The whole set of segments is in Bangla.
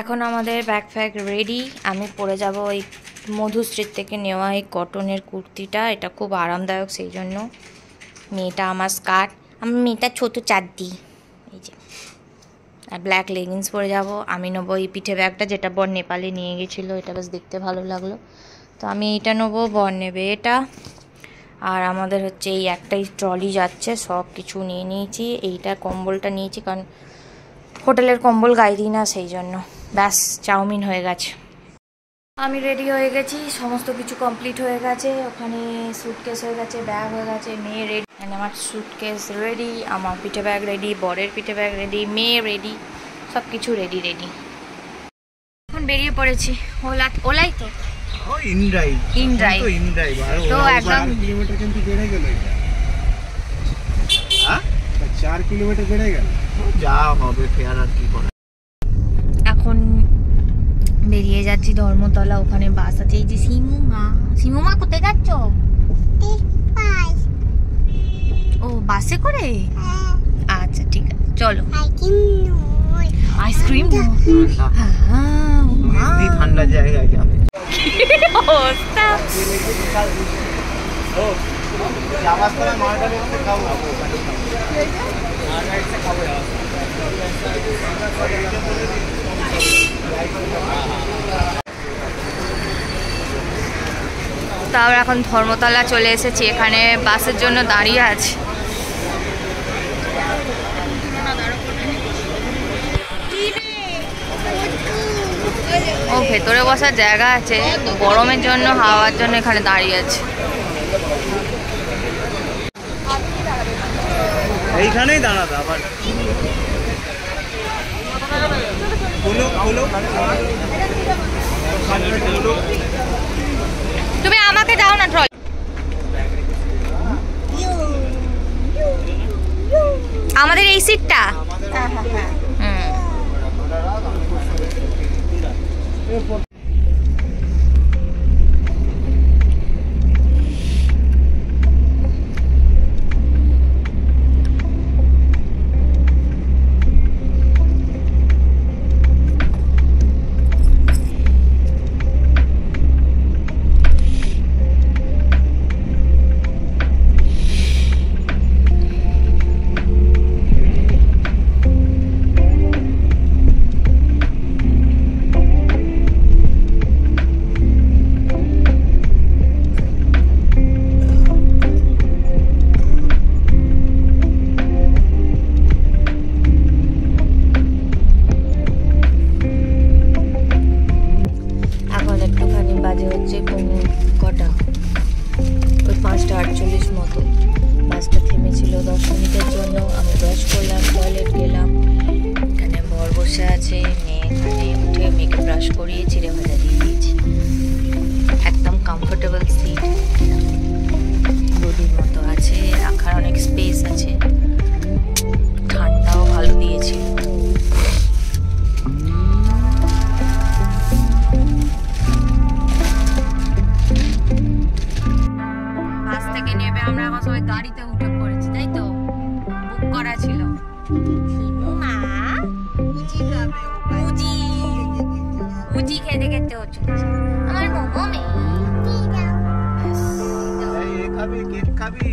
এখন আমাদের ব্যাগ ফ্যাগ রেডি। আমি পরে যাব ওই মধুশ্রীর থেকে নেওয়া এই কটনের কুর্তিটা। এটা খুব আরামদায়ক, সেই জন্য। মেয়েটা আমার স্কার্ট, আমার মেয়েটা ছোটো চাদ্দি, এই যে। আর ব্ল্যাক লেগিংস পরে যাব। আমি নেবো এই পিঠে ব্যাগটা, যেটা বর নেপালে নিয়ে গেছিলো। এটা বেশ দেখতে ভালো লাগলো, তো আমি এইটা নেবো, বর নেবে এটা। আর আমাদের হচ্ছে এই একটাই ট্রলি যাচ্ছে, সব কিছু নিয়ে নিয়েছি। এইটা কম্বলটা নিয়েছি, কারণ হোটেলের কম্বল গায়ে দিই না, সেই জন্য। ব্যাস, চাউমিন হয়ে গেছে। আমি রেডি হয়ে গেছি, সমস্ত কিছু কমপ্লিট হয়ে গেছে। ওখানে স্যুটকেস হয়ে গেছে, ব্যাগ হয়ে গেছে, মেয়ে রেডি। আমার স্যুটকেস রেডি, আমার পিঠে ব্যাগ রেডি, বরের পিঠে ব্যাগ রেডি, মেয়ে রেডি, সব কিছু রেডি। এখন বেরিয়ে পড়েছি। ওলাই তো তো একদম 4 কিলোমিটার বেড়ে গেল, যা হবে ফেয়ার আর কি করে। এখন বেরিয়ে যাচ্ছি ধর্মতলা, ওখানে বাস আছে। এই যে সিমুমা কোথায় যাচ্ছ? ও বাসে করে? আচ্ছা ঠিক আছে, চলো। আইসক্রিম ঠান্ডা জায়গায় যাবে। অবস্থা তাও এখন ধর্মতলা চলে এসেছি, এখানে বাসের জন্য দাঁড়িয়ে আছি। ও ভেতরে বসার জায়গা আছে, গরমের জন্য হাওয়ার জন্য এখানে দাঁড়িয়ে আছে। এইখানেই দাঁড়াতে আবার তুমি আমাকে দাও না ট্রলি। আমাদের এই সিটটা। কটা ওই 5:48 মতো। বাসটা থেমেছিল 10 মিনিটের জন্য। আমি ব্রাশ করলাম, টয়লেট গেলাম। এখানে বর বসে আছে, মেয়ে এখানে উঠে মেয়েকে ব্রাশ করিয়ে চিড়ে ভাজা দিয়ে দিয়েছি। একদম কমফোর্টেবল সিট, গদির মতো আছে, রাখার অনেক স্পেস আছে, ঠান্ডাও ভালো দিয়েছে। আমরা এখন সবাই গাড়িতে উঠে পড়েছি, তাই তো? বুক করা ছিল। উজি খেতে খেতে হচ্ছে আমার মোমো মেয়ে। খাবি কেক খাবি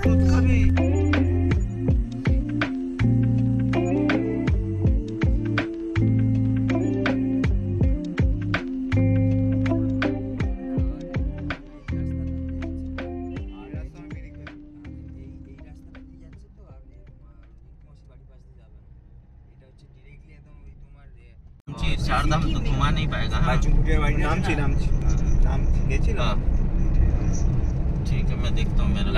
দুধ খাবি? चार दाम तो घुमा नहीं पाएगा। हाँ नाम गेছিল। ठीक है, मैं देखता हूँ मेरा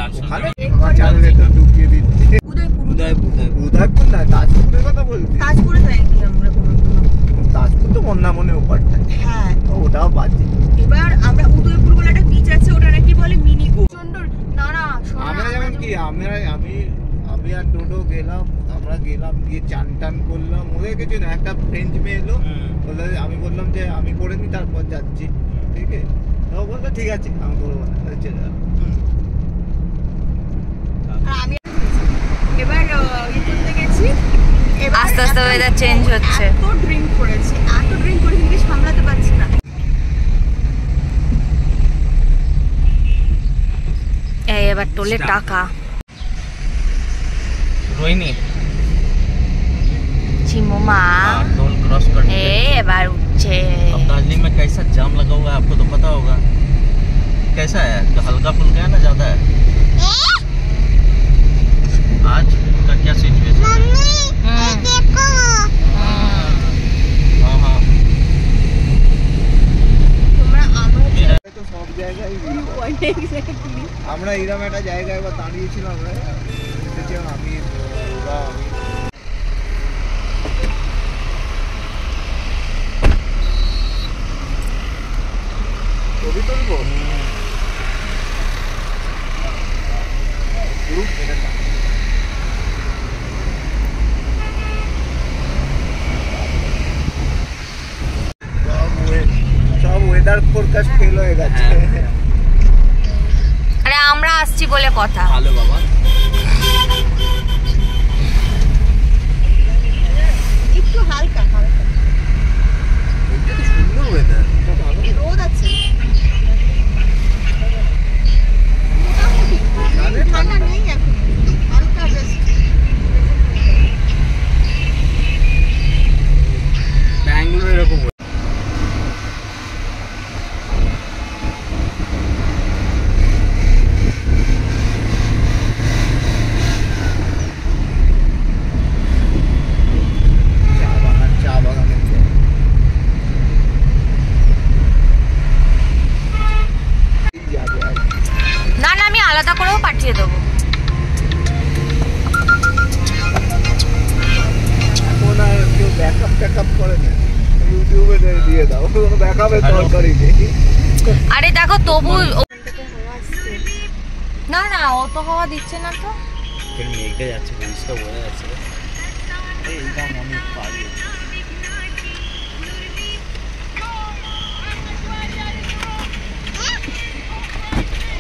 উদয়পুর না, তাজপুরের কথা বলছি। তাজপুরে যাইনি আমরা কোনো। তাজপুর তো মন্দারমণি ওপারটা। হ্যাঁ ওটাও বাজে। এবার আমরা উদয়পুর বলে একটা বিচ আছে, ওটা নাকি বলে মিনি গো। সুন্দর না না, আমরা যেমন কি আমি আর টোটো গেলাম, আমরা গেলাম গিয়ে চান টান করলাম। ওদের কিছু না, একটা ফ্রেঞ্চ মেয়ে এলো, বললো আমি বললাম যে আমি করে নি, তারপর যাচ্ছি। ঠিক আছে, ও বললো ঠিক আছে আমি করবো না, চলে গেলাম। আমি এবার করতে গেছি, আস্তে আস্তে ওয়েদার চেঞ্জ হচ্ছে। এত ড্রিঙ্ক করেছি, এত এবার টোলের টাকা। रोहिणी चिमुमा टोल क्रॉस करते এবার উঠছে। अब दार्जिलिंग में कैसा जाम लगा हुआ है आपको तो पता होगा। कैसा है, हल्का फुल्का है ना ज्यादा है? आज का क्या सिचुएशन है? हाँ हाँ मेरा তো সব জায়গায় আমরা এরকম একটা জায়গায় একবার দাঁড়িয়েছিলাম, আমরা এসেছিলাম আমি ওরা আমি ছবি তুলবো গ্রুপ এটা না। সব ওয়েদার ফোরকাস্ট ফেল হয়ে গেছে। আরে আমরা আসছি বলে কথা। हेलो बाबा একটু হালকা হালকা এটা তো সুন্দর ওয়েদার, এটা ভালো। রোদ আছে, তাহলে ঠান্ডা নেই এখন, হালকা জাস্ট। ব্যাঙ্গালোর এরকম চা বাগানের যাবে আর না না আমি আলাদা করেও পাঠিয়ে দেবো। এখন আর কেউ ব্যাকআপ ট্যাকআপ করে না, ইউটিউবে দিয়ে দাও, কোনো ব্যাকআপের দরকারই নেই। আরে দেখো তবু হাওয়া আসছে। না না অত হাওয়া দিচ্ছে না তো। फिर मेघ যাচ্ছে বৃষ্টিটা বোঝা যাচ্ছে এইটা অনেক পারি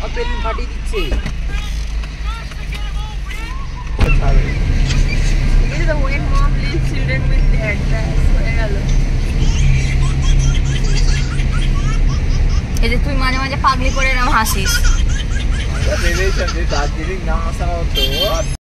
আপেল ফাটি দিচ্ছে। It is the when mom leaves children with dad, ব্যাস হয়ে গেল। এই যে তুই মাঝে মাঝে পাগলি করে এরকম হাসিস। ভেবেছিলাম যে দার্জিলিং না আসা হতো